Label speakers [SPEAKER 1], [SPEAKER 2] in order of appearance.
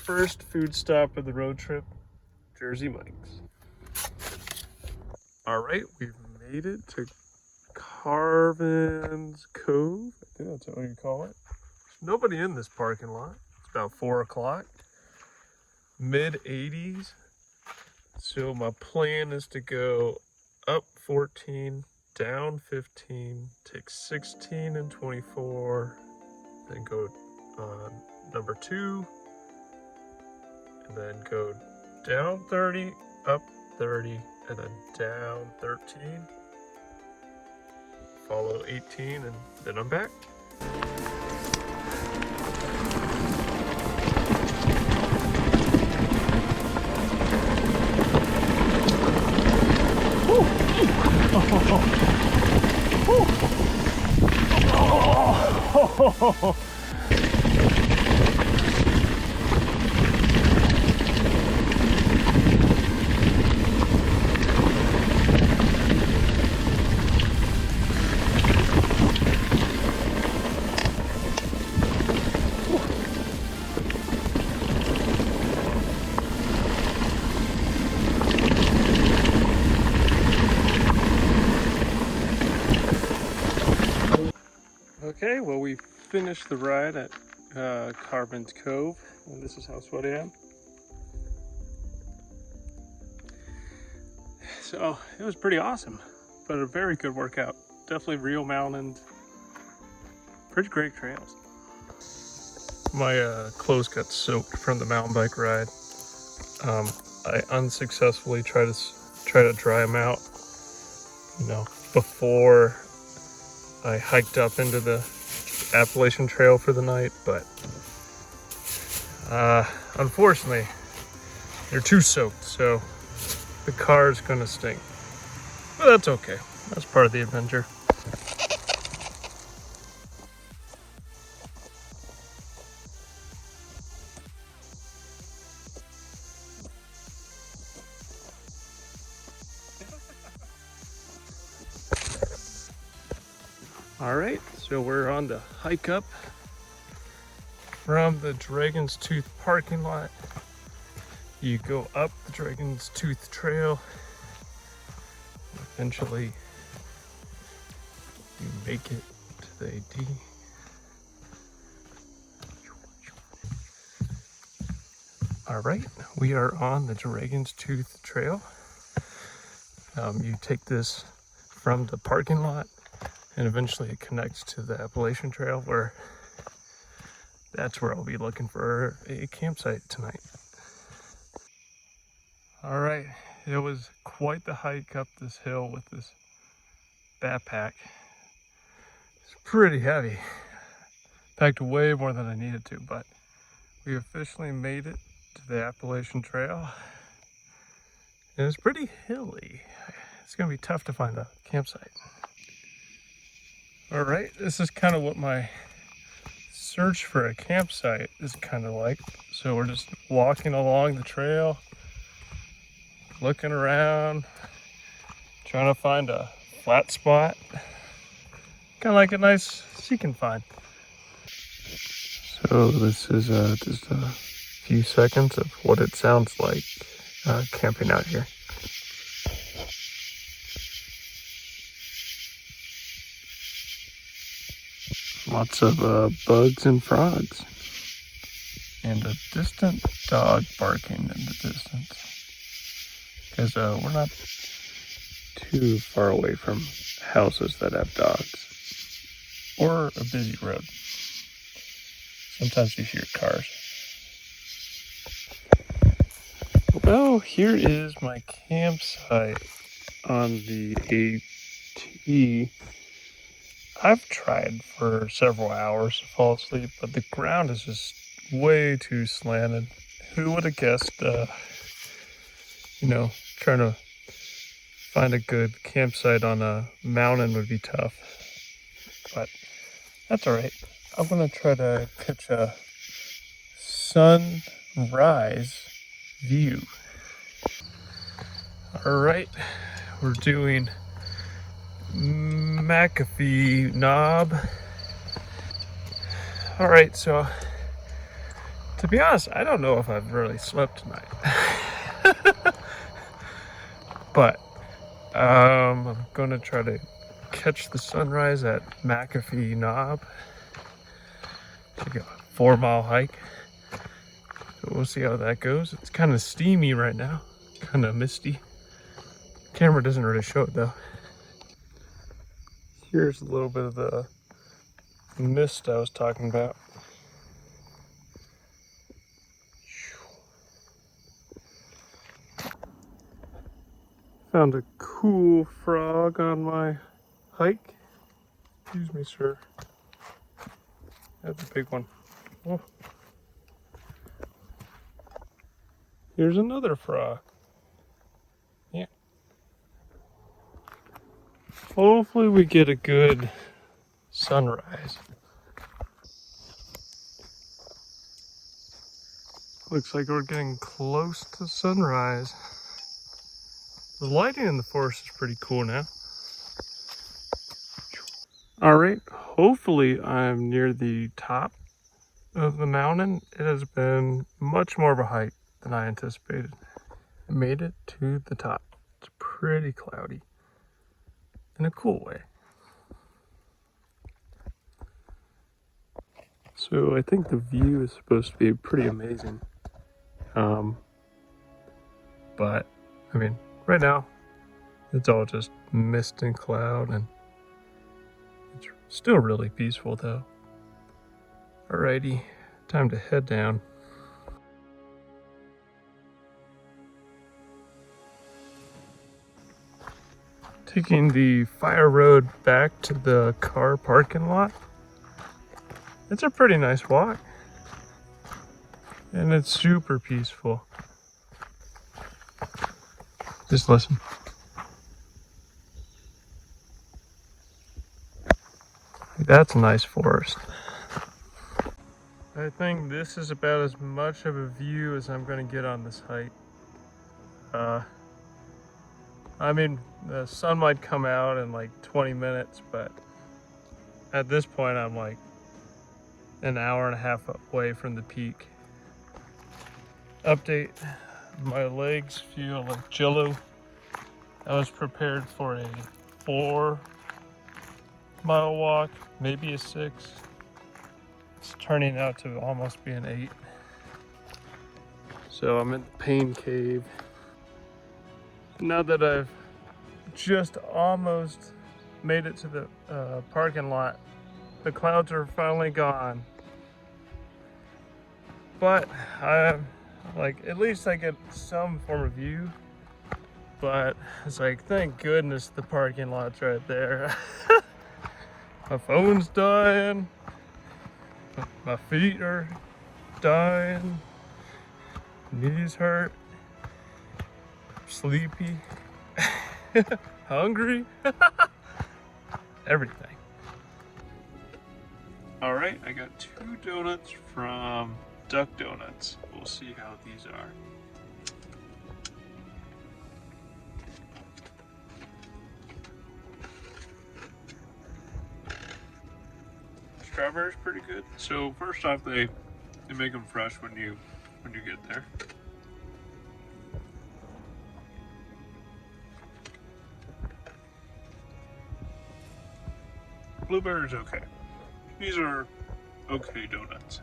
[SPEAKER 1] first food stop of the road trip, Jersey Mike's. All right, we've made it to Carvins Cove. I think that's what you call it. There's nobody in this parking lot. It's about 4 o'clock, mid 80s. So my plan is to go up 14, down 15, take 16 and 24, then go on number 2, and then go down 30, up 30, and then down 13, follow 18, and then I'm back. Okay, well, we finished the ride at Carvins Cove, and this is how sweaty I am. So it was pretty awesome, but a very good workout. Definitely real mountains, pretty great trails. My clothes got soaked from the mountain bike ride. I unsuccessfully tried to dry them out, before I hiked up into the Appalachian Trail for the night, but unfortunately they're too soaked, so the car's gonna stink. But that's okay. That's part of the adventure. All right, so we're on the hike up from the Dragon's Tooth parking lot. You go up the Dragon's Tooth Trail. Eventually, you make it to the AD. All right, we are on the Dragon's Tooth Trail. You take this from the parking lot, and eventually it connects to the Appalachian Trail, that's where I'll be looking for a campsite tonight. All right, it was quite the hike up this hill with this backpack. It's pretty heavy. Packed way more than I needed to, but we officially made it to the Appalachian Trail. And it's pretty hilly. It's gonna be tough to find a campsite. All right, this is kind of what my search for a campsite is kind of like. So we're just walking along the trail, looking around, trying to find a flat spot, kind of like a nice seeking find. So this is just a few seconds of what it sounds like camping out here. Lots of bugs and frogs, and a distant dog barking in the distance, because we're not too far away from houses that have dogs, or a busy road. Sometimes you hear cars. Well, here is my campsite on the AT. I've tried for several hours to fall asleep, but the ground is just way too slanted. Who would have guessed, trying to find a good campsite on a mountain would be tough. But that's all right. I'm going to try to catch a sunrise view. All right, we're doing McAfee Knob. All right, so To be honest, I don't know if I've really slept tonight. But I'm gonna try to catch the sunrise at McAfee Knob. Take a 4-mile hike. So we'll see how that goes. It's kind of steamy right now, kind of misty. Camera doesn't really show it though. Here's a little bit of the mist I was talking about. Found a cool frog on my hike. Excuse me, sir. That's a big one. Oh. Here's another frog. Yeah. Hopefully we get a good sunrise. Looks like we're getting close to sunrise. The lighting in the forest is pretty cool now. All right, hopefully I'm near the top of the mountain. It has been much more of a hike than I anticipated. I made it to the top. It's pretty cloudy in a cool way. So I think the view is supposed to be pretty amazing. But I mean, right now it's all just mist and cloud, and it's still really peaceful though. Alrighty, time to head down. Taking the fire road back to the car parking lot. It's a pretty nice walk, and it's super peaceful. Just listen. That's a nice forest. I think this is about as much of a view as I'm going to get on this hike. I mean, the sun might come out in like 20 minutes, but at this point I'm like an hour and a half away from the peak. Update, my legs feel like jello. I was prepared for a 4-mile walk, maybe a 6. It's turning out to almost be an 8. So I'm in the pain cave. Now that I've just almost made it to the parking lot, the clouds are finally gone. But at least I get some form of view. But it's like, thank goodness the parking lot's right there. My phone's dying. My feet are dying. Knees hurt. Sleepy. Hungry. Everything. Alright, I got 2 donuts from Duck Donuts. We'll see how these are. Strawberry's pretty good. So first off, they make them fresh when you get there. Blueberry's okay. These are okay donuts.